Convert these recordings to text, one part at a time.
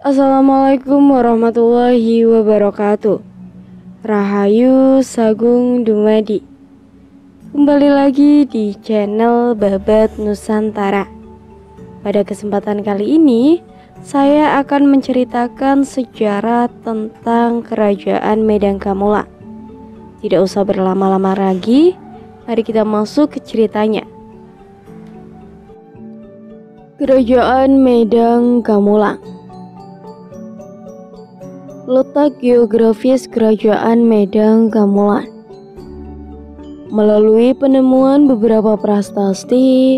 Assalamualaikum warahmatullahi wabarakatuh. Rahayu Sagung Dumadi. Kembali lagi di channel Babat Nusantara. Pada kesempatan kali ini saya akan menceritakan sejarah tentang Kerajaan Medan Kamola. Tidak usah berlama-lama lagi, mari kita masuk ke ceritanya. Kerajaan Medan Kamola. Letak geografis Kerajaan Medan Kamola. Melalui penemuan beberapa prasasti,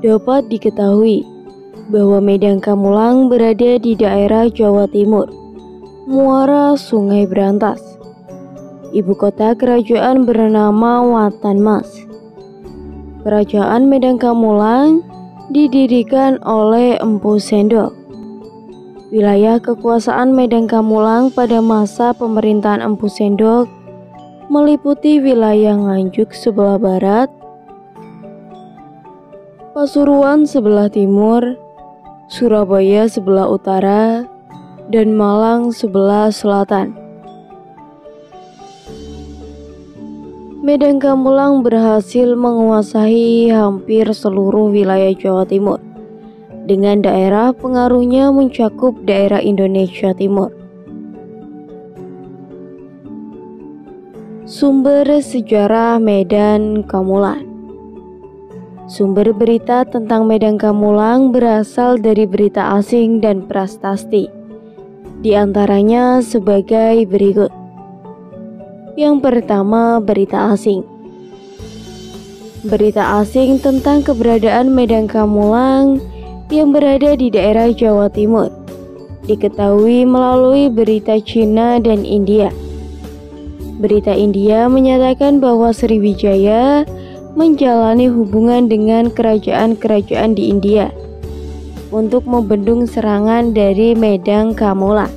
dapat diketahui bahwa Medan Kamolang berada di daerah Jawa Timur, muara Sungai Brantas. Ibu kota kerajaan bernama Watanmas. Kerajaan Medan Kamolang didirikan oleh Empu Sendok. Wilayah kekuasaan Medan Kamolang pada masa pemerintahan Empu Sendok meliputi wilayah Nganjuk sebelah barat, Pasuruan sebelah timur, Surabaya sebelah utara, dan Malang sebelah selatan. Medan Kamolang berhasil menguasai hampir seluruh wilayah Jawa Timur, dengan daerah pengaruhnya mencakup daerah Indonesia Timur. Sumber sejarah Medan Kamolang. Sumber berita tentang Medan Kamolang berasal dari berita asing dan prasasti, di antaranya sebagai berikut. Yang pertama, berita asing. Berita asing tentang keberadaan Medan Kamolang yang berada di daerah Jawa Timur diketahui melalui berita Cina dan India. Berita India menyatakan bahwa Sriwijaya menjalani hubungan dengan kerajaan-kerajaan di India untuk membendung serangan dari Medan Kamolang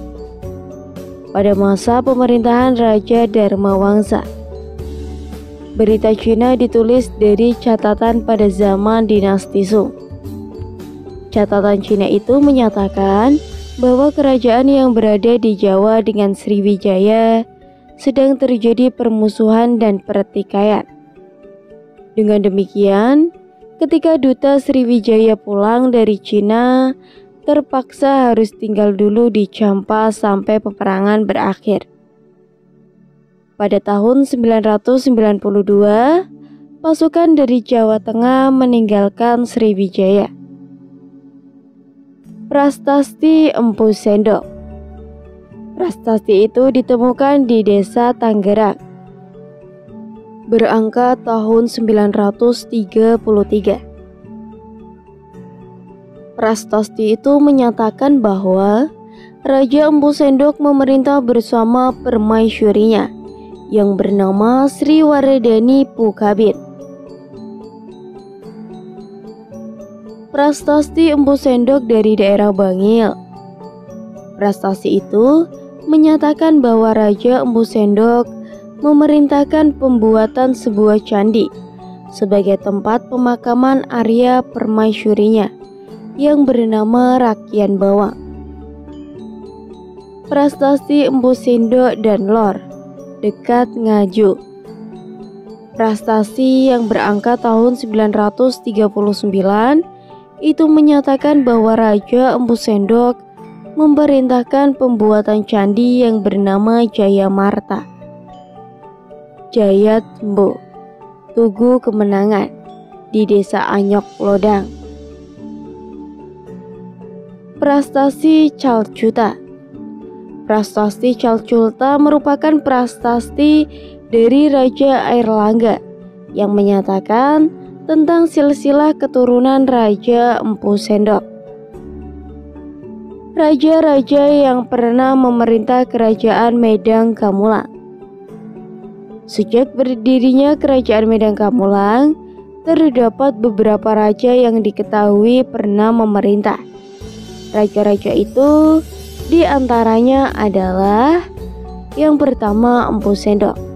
pada masa pemerintahan Raja Dharmawangsa. Berita Cina ditulis dari catatan pada zaman dinasti Sung. Catatan Cina itu menyatakan bahwa kerajaan yang berada di Jawa dengan Sriwijaya sedang terjadi permusuhan dan pertikaian. Dengan demikian, ketika duta Sriwijaya pulang dari Cina, terpaksa harus tinggal dulu di Champa sampai peperangan berakhir. Pada tahun 992, pasukan dari Jawa Tengah meninggalkan Sriwijaya. Prasasti Empu Sendok. Prasasti itu ditemukan di desa Tanggerang, berangka tahun 933. Prasasti itu menyatakan bahwa Raja Empu Sendok memerintah bersama permaisurinya yang bernama Sri Waredani Pukabin. Prasasti Empu Sendok dari daerah Bangil. Prasasti itu menyatakan bahwa Raja Empu Sendok memerintahkan pembuatan sebuah candi sebagai tempat pemakaman Arya permaisurinya yang bernama Rakyan Bawang. Prasasti Empu Sendok dan Lor dekat Ngaju. Prasasti yang berangka tahun 939 itu menyatakan bahwa Raja Empu Sendok memerintahkan pembuatan candi yang bernama Jaya Marta, Jayat Mbo, Tugu Kemenangan di desa Anyok Lodang. Prasasti Calcuta. Prasasti Calcuta merupakan prasasti dari Raja Airlangga yang menyatakan tentang silsilah keturunan Raja Empu Sendok. Raja-raja yang pernah memerintah Kerajaan Medan Kamolang. Sejak berdirinya Kerajaan Medan Kamolang, terdapat beberapa raja yang diketahui pernah memerintah. Raja-raja itu diantaranya adalah yang pertama Empu Sendok.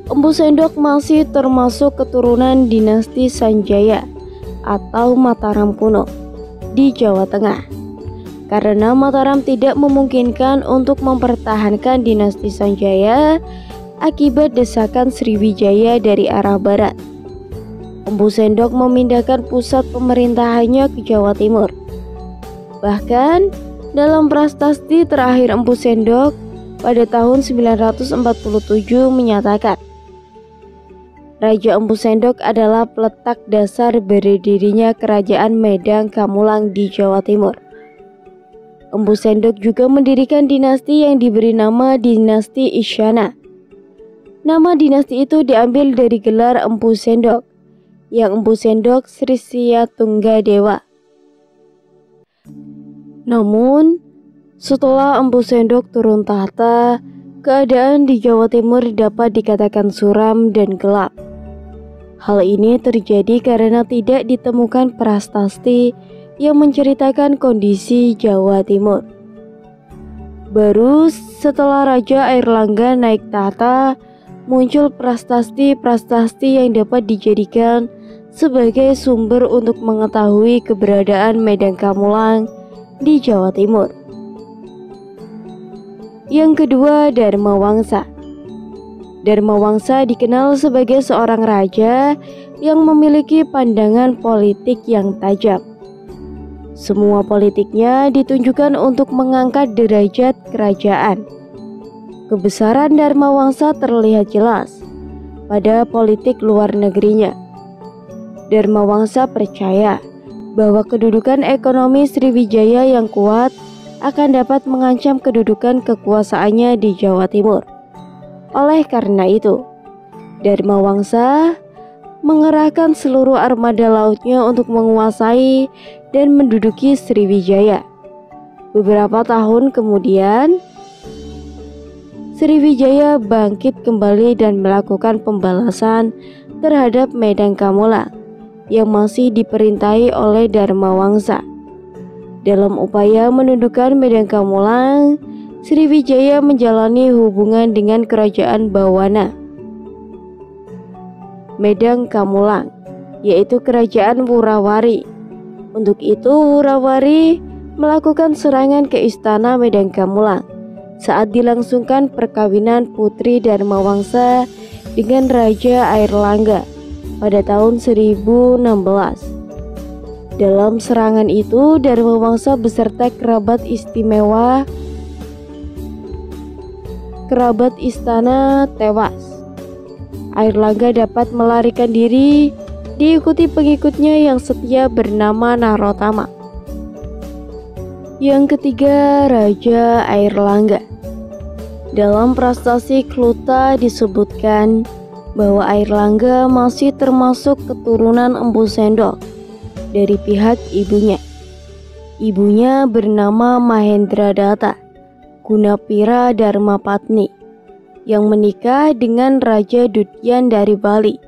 Empu Sendok masih termasuk keturunan dinasti Sanjaya atau Mataram kuno di Jawa Tengah. karena Mataram tidak memungkinkan untuk mempertahankan dinasti Sanjaya akibat desakan Sriwijaya dari arah barat. Empu Sendok memindahkan pusat pemerintahannya ke Jawa Timur. Bahkan dalam prasasti terakhir Empu Sendok pada tahun 947 menyatakan Raja Empu Sendok adalah peletak dasar berdirinya Kerajaan Medang Kamulang di Jawa Timur. Empu Sendok juga mendirikan dinasti yang diberi nama Dinasti Isyana. Nama dinasti itu diambil dari gelar Empu Sendok, yang Empu Sendok Sri Siya Tunggadewa. Namun, setelah Empu Sendok turun tahta, keadaan di Jawa Timur dapat dikatakan suram dan gelap. Hal ini terjadi karena tidak ditemukan prasasti yang menceritakan kondisi Jawa Timur. Baru setelah Raja Airlangga naik tahta, muncul prasasti-prasasti yang dapat dijadikan sebagai sumber untuk mengetahui keberadaan Medang Kamulang di Jawa Timur. Yang kedua, Dharma Wangsa. Dharma Wangsa dikenal sebagai seorang raja yang memiliki pandangan politik yang tajam. Semua politiknya ditunjukkan untuk mengangkat derajat kerajaan. Kebesaran Dharma Wangsa terlihat jelas pada politik luar negerinya. Dharma Wangsa percaya bahwa kedudukan ekonomi Sriwijaya yang kuat akan dapat mengancam kedudukan kekuasaannya di Jawa Timur. Oleh karena itu, Dharma Wangsa mengerahkan seluruh armada lautnya untuk menguasai dan menduduki Sriwijaya. Beberapa tahun kemudian, Sriwijaya bangkit kembali dan melakukan pembalasan terhadap Medang Kamulang yang masih diperintahi oleh Dharma Wangsa. Dalam upaya menundukkan Medang Kamulang, Sriwijaya menjalani hubungan dengan kerajaan Bawana Medang Kamulang, yaitu kerajaan Wurawari. Untuk itu Wurawari melakukan serangan ke istana Medang Kamulang saat dilangsungkan perkawinan putri Dharma Wangsa dengan Raja Airlangga pada tahun 1016. Dalam serangan itu, Dharma Wangsa beserta kerabat istana tewas. Airlangga dapat melarikan diri, diikuti pengikutnya yang setia bernama Narotama. Yang ketiga, Raja Airlangga. Dalam prasasti Kluta disebutkan bahwa Airlangga masih termasuk keturunan Empu Sendok dari pihak ibunya. Ibunya bernama Mahendradatta Gunapira Dharmapatni yang menikah dengan Raja Dudyan dari Bali.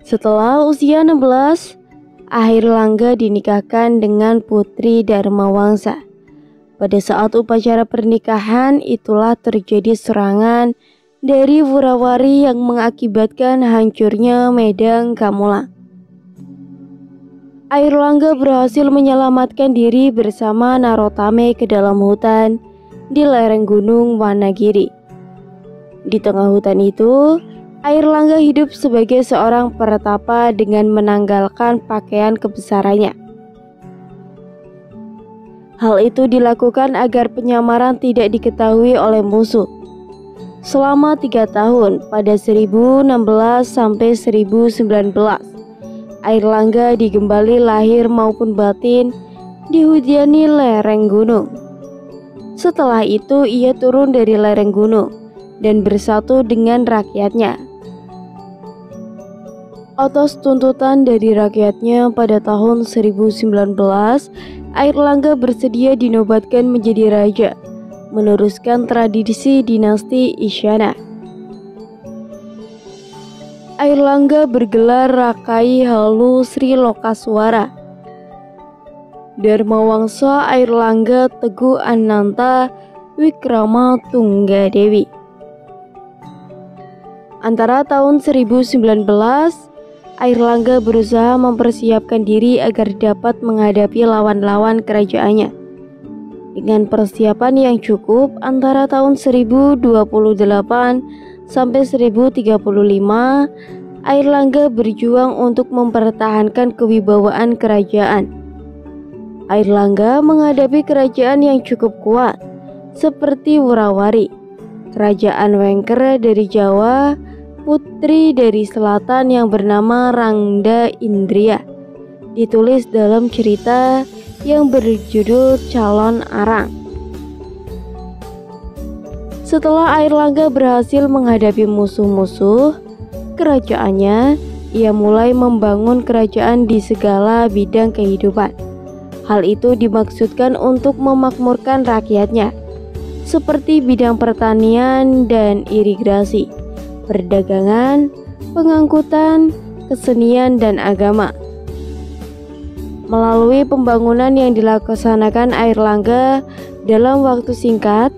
Setelah usia 16, Airlangga dinikahkan dengan putri Dharma Wangsa. Pada saat upacara pernikahan itulah terjadi serangan dari Wurawari yang mengakibatkan hancurnya Medang Kamulang. Airlangga berhasil menyelamatkan diri bersama Narotame ke dalam hutan di lereng gunung Wanagiri. Di tengah hutan itu, Airlangga hidup sebagai seorang pertapa dengan menanggalkan pakaian kebesarannya. Hal itu dilakukan agar penyamaran tidak diketahui oleh musuh. Selama 3 tahun pada 1016 sampai 1019, Airlangga digembali lahir maupun batin di Hudyani lereng gunung. Setelah itu ia turun dari lereng gunung dan bersatu dengan rakyatnya. Atas tuntutan dari rakyatnya pada tahun 1019, Airlangga bersedia dinobatkan menjadi raja, meneruskan tradisi dinasti Isyana. Airlangga bergelar Rakai Halu Sri Lokaswara. Dharma Wangsa Airlangga Teguh Ananta Wikrama Tunggadewi. Antara tahun 1019, Airlangga berusaha mempersiapkan diri agar dapat menghadapi lawan-lawan kerajaannya. Dengan persiapan yang cukup antara tahun 1028 sampai 1035, Airlangga berjuang untuk mempertahankan kewibawaan kerajaan. Airlangga menghadapi kerajaan yang cukup kuat seperti Wurawari, kerajaan Wengker dari Jawa, putri dari selatan yang bernama Rangda Indria, ditulis dalam cerita yang berjudul Calon Arang. Setelah Airlangga berhasil menghadapi musuh-musuh kerajaannya, ia mulai membangun kerajaan di segala bidang kehidupan. Hal itu dimaksudkan untuk memakmurkan rakyatnya, seperti bidang pertanian dan irigasi, perdagangan, pengangkutan, kesenian, dan agama. Melalui pembangunan yang dilaksanakan Airlangga dalam waktu singkat,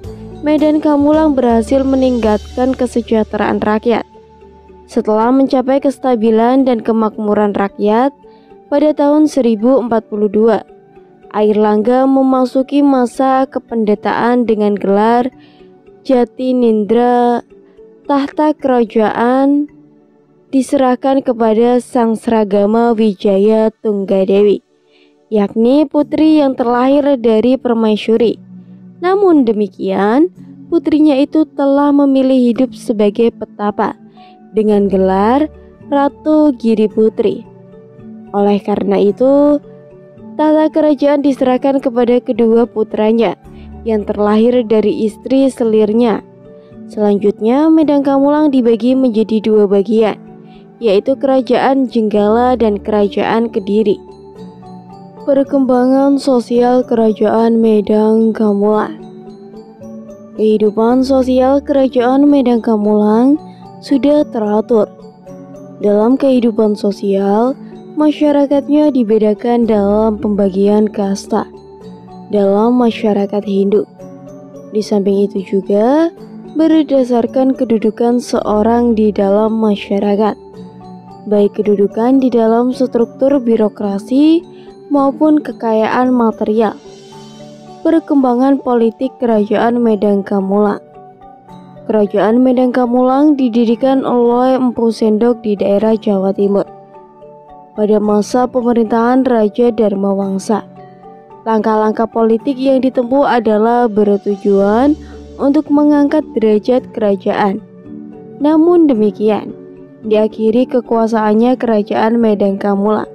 Medan Kamulang berhasil meningkatkan kesejahteraan rakyat. Setelah mencapai kestabilan dan kemakmuran rakyat, pada tahun 1042, Airlangga memasuki masa kependetaan dengan gelar Jatinindra. Tahta kerajaan diserahkan kepada Sang Sragama Wijaya Tunggadewi, yakni putri yang terlahir dari Permaisuri. Namun demikian, putrinya itu telah memilih hidup sebagai petapa dengan gelar Ratu Giri Putri. Oleh karena itu, tata kerajaan diserahkan kepada kedua putranya yang terlahir dari istri selirnya. Selanjutnya, Medan Kamulang dibagi menjadi dua bagian, yaitu Kerajaan Jenggala dan Kerajaan Kediri. Perkembangan sosial Kerajaan Medan Kamulang. Kehidupan sosial Kerajaan Medan Kamulang sudah teratur. Dalam kehidupan sosial, masyarakatnya dibedakan dalam pembagian kasta dalam masyarakat Hindu. Di samping itu juga berdasarkan kedudukan seorang di dalam masyarakat, baik kedudukan di dalam struktur birokrasi maupun kekayaan material. Perkembangan politik Kerajaan Medan Kamulang. Kerajaan Medan Kamulang didirikan oleh Empu Sendok di daerah Jawa Timur pada masa pemerintahan Raja Dharmawangsa. Langkah-langkah politik yang ditempuh adalah bertujuan untuk mengangkat derajat kerajaan. Namun demikian, diakhiri kekuasaannya Kerajaan Medan Kamulang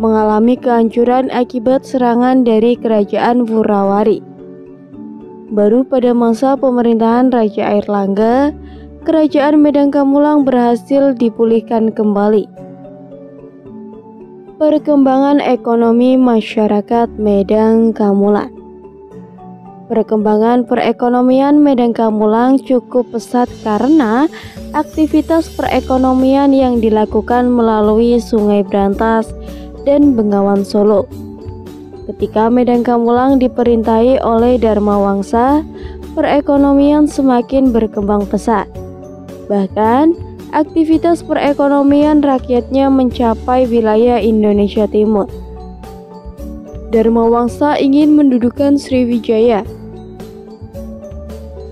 mengalami kehancuran akibat serangan dari Kerajaan Wurawari. Baru pada masa pemerintahan Raja Airlangga, Kerajaan Medan Kamulang berhasil dipulihkan kembali. Perkembangan ekonomi masyarakat Medan Kamulang. Perkembangan perekonomian Medan Kamulang cukup pesat karena aktivitas perekonomian yang dilakukan melalui Sungai Brantas dan Bengawan Solo. Ketika Medan Kamulang diperintahi oleh Dharmawangsa, perekonomian semakin berkembang pesat. Bahkan, aktivitas perekonomian rakyatnya mencapai wilayah Indonesia Timur. Dharmawangsa ingin mendudukan Sriwijaya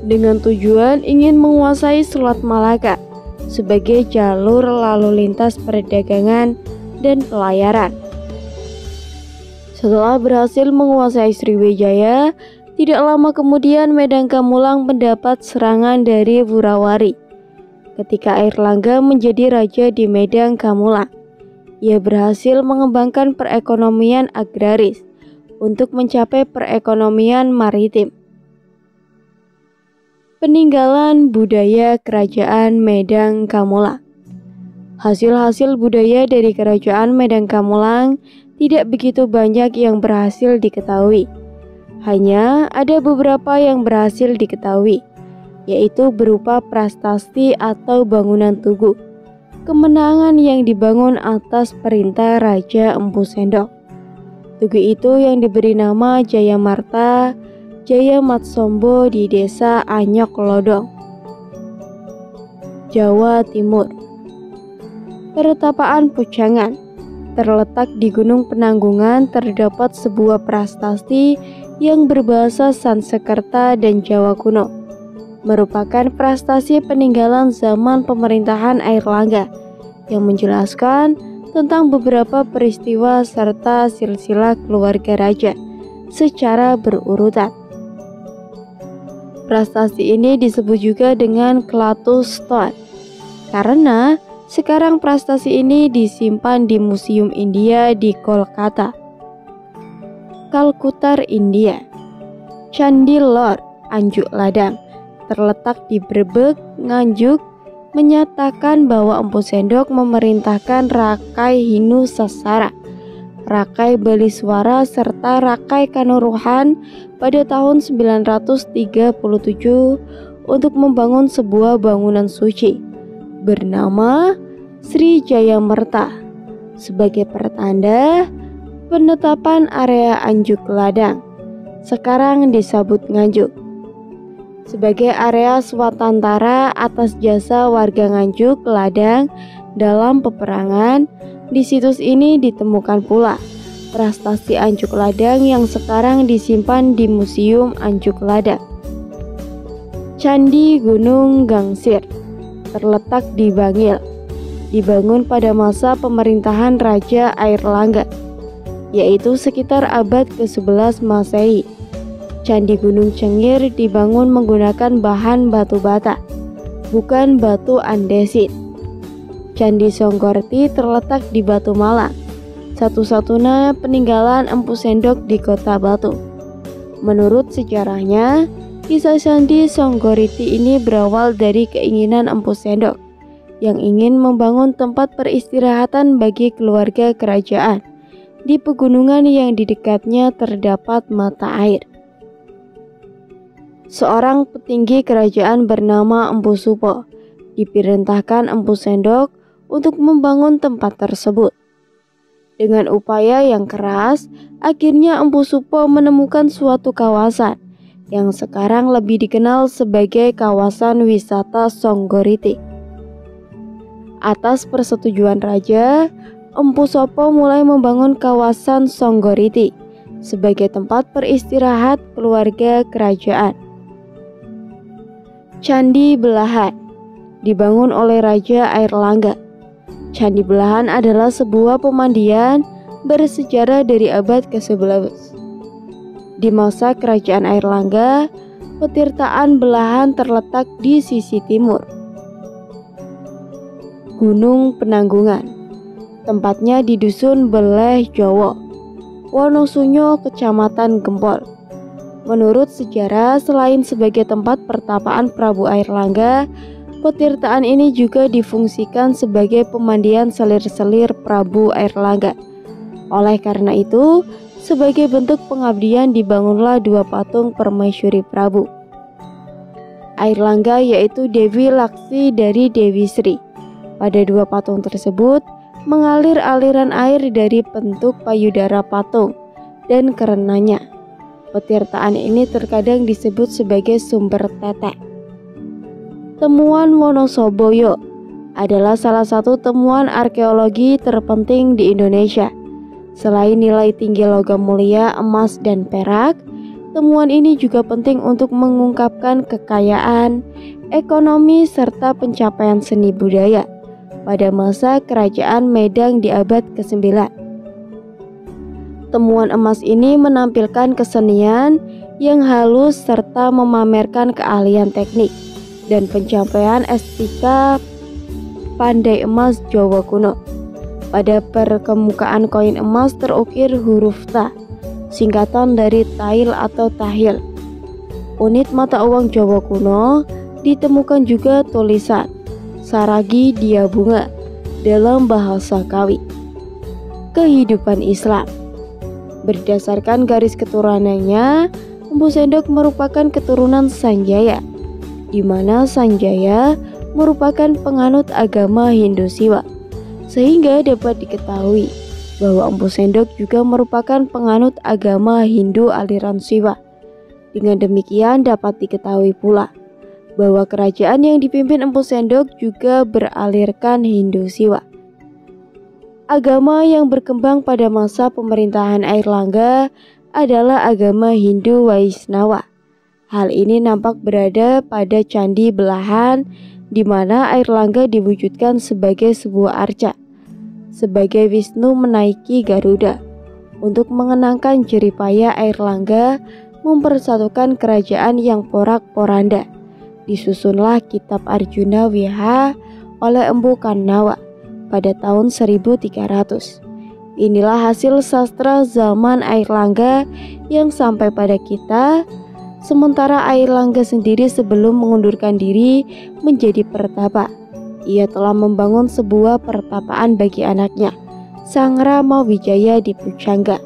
dengan tujuan ingin menguasai Selat Malaka sebagai jalur lalu lintas perdagangan dan pelayaran. Setelah berhasil menguasai Sriwijaya, tidak lama kemudian Medan Kamulang mendapat serangan dari Wurawari. Ketika Airlangga menjadi raja di Medan Kamulang, ia berhasil mengembangkan perekonomian agraris untuk mencapai perekonomian maritim. Peninggalan budaya Kerajaan Medan Kamulang. Hasil-hasil budaya dari Kerajaan Medan Kamulang tidak begitu banyak yang berhasil diketahui. Hanya ada beberapa yang berhasil diketahui, yaitu berupa prasasti atau bangunan tugu, kemenangan yang dibangun atas perintah Raja Empu Sendok. Tugu itu yang diberi nama Jayamarta, Jayamatsombo di desa Anyok Lodong, Jawa Timur. Pertapaan Pucangan terletak di Gunung Penanggungan. Terdapat sebuah prasasti yang berbahasa Sanskerta dan Jawa kuno, merupakan prestasi peninggalan zaman pemerintahan Airlangga yang menjelaskan tentang beberapa peristiwa serta silsilah keluarga raja secara berurutan. Prestasi ini disebut juga dengan Clatous Stone karena sekarang prestasi ini disimpan di Museum India di Kolkata, Kalkuta, India. Candi Lor Anjuk Ladang terletak di Brebek, Nganjuk, menyatakan bahwa Empu Sendok memerintahkan Rakai Hinu Sasara, Rakai Baliswara, serta Rakai Kanuruhan pada tahun 937 untuk membangun sebuah bangunan suci bernama Sri Jaya Merta sebagai pertanda penetapan area Anjuk Ladang, sekarang disebut Nganjuk, sebagai area swatantara atas jasa warga Nganjuk Ladang dalam peperangan. Di situs ini ditemukan pula prestasi Anjuk Ladang yang sekarang disimpan di Museum Anjuk Ladang. Candi Gunung Gangsir terletak di Bangil, dibangun pada masa pemerintahan Raja Airlangga, yaitu sekitar abad ke-11 Masehi. Candi Gunung Cengir dibangun menggunakan bahan batu bata, bukan batu andesit. Candi Songgorti terletak di Batu Malang, satu-satunya peninggalan Empu Sendok di Kota Batu. Menurut sejarahnya, kisah Candi Songgoriti ini berawal dari keinginan Empu Sendok yang ingin membangun tempat peristirahatan bagi keluarga kerajaan di pegunungan yang di dekatnya terdapat mata air. Seorang petinggi kerajaan bernama Empu Supo diperintahkan Empu Sendok untuk membangun tempat tersebut. Dengan upaya yang keras, akhirnya Empu Supo menemukan suatu kawasan yang sekarang lebih dikenal sebagai kawasan wisata Songgoriti. Atas persetujuan raja, Empu Supo mulai membangun kawasan Songgoriti sebagai tempat peristirahat keluarga kerajaan. Candi Belahan dibangun oleh Raja Airlangga. Candi Belahan adalah sebuah pemandian bersejarah dari abad ke-11. Di masa kerajaan Airlangga, petirtaan Belahan terletak di sisi timur. Gunung Penanggungan, tempatnya di Dusun Beleh Jowo, Wonosunyo, Kecamatan Gempol. Menurut sejarah, selain sebagai tempat pertapaan Prabu Airlangga, petirtaan ini juga difungsikan sebagai pemandian selir-selir Prabu Airlangga. Oleh karena itu, sebagai bentuk pengabdian dibangunlah dua patung permaisuri Prabu Airlangga, yaitu Dewi Laksi dari Dewi Sri. Pada dua patung tersebut mengalir aliran air dari bentuk payudara patung dan karenanya petirtaan ini terkadang disebut sebagai sumber tetek. Temuan Wonosoboyo adalah salah satu temuan arkeologi terpenting di Indonesia. Selain nilai tinggi logam mulia, emas, dan perak, temuan ini juga penting untuk mengungkapkan kekayaan, ekonomi, serta pencapaian seni budaya pada masa kerajaan Medang di abad ke-9. Temuan emas ini menampilkan kesenian yang halus serta memamerkan keahlian teknik dan pencapaian estetika pandai emas Jawa kuno. Pada permukaan koin emas terukir huruf Ta, singkatan dari tail atau tahil. Unit mata uang Jawa kuno ditemukan juga tulisan Saragi Dia Bunga dalam bahasa Kawi. Kehidupan Islam. Berdasarkan garis keturunannya, Empu Sendok merupakan keturunan Sanjaya, di mana Sanjaya merupakan penganut agama Hindu Siwa. Sehingga dapat diketahui bahwa Empu Sendok juga merupakan penganut agama Hindu aliran Siwa. Dengan demikian dapat diketahui pula bahwa kerajaan yang dipimpin Empu Sendok juga beralirkan Hindu Siwa. Agama yang berkembang pada masa pemerintahan Airlangga adalah agama Hindu Vaishnava. Hal ini nampak berada pada Candi Belahan, di mana air langga diwujudkan sebagai sebuah arca, sebagai Wisnu menaiki Garuda. Untuk mengenangkan jeripaya air langga mempersatukan kerajaan yang porak-poranda, disusunlah kitab Arjuna Wiwaha oleh Empu Kannawa pada tahun 1300. Inilah hasil sastra zaman air langga yang sampai pada kita. Sementara air langga sendiri sebelum mengundurkan diri menjadi pertapa, ia telah membangun sebuah pertapaan bagi anaknya, Sang Rama Wijaya di Pujangga,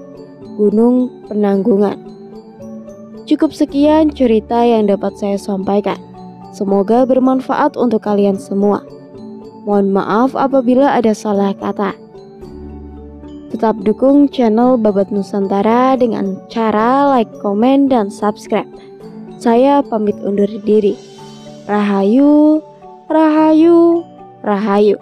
Gunung Penanggungan. Cukup sekian cerita yang dapat saya sampaikan. Semoga bermanfaat untuk kalian semua. Mohon maaf apabila ada salah kata. Tetap dukung channel Babat Nusantara dengan cara like, komen, dan subscribe. Saya pamit undur diri. Rahayu, rahayu, rahayu.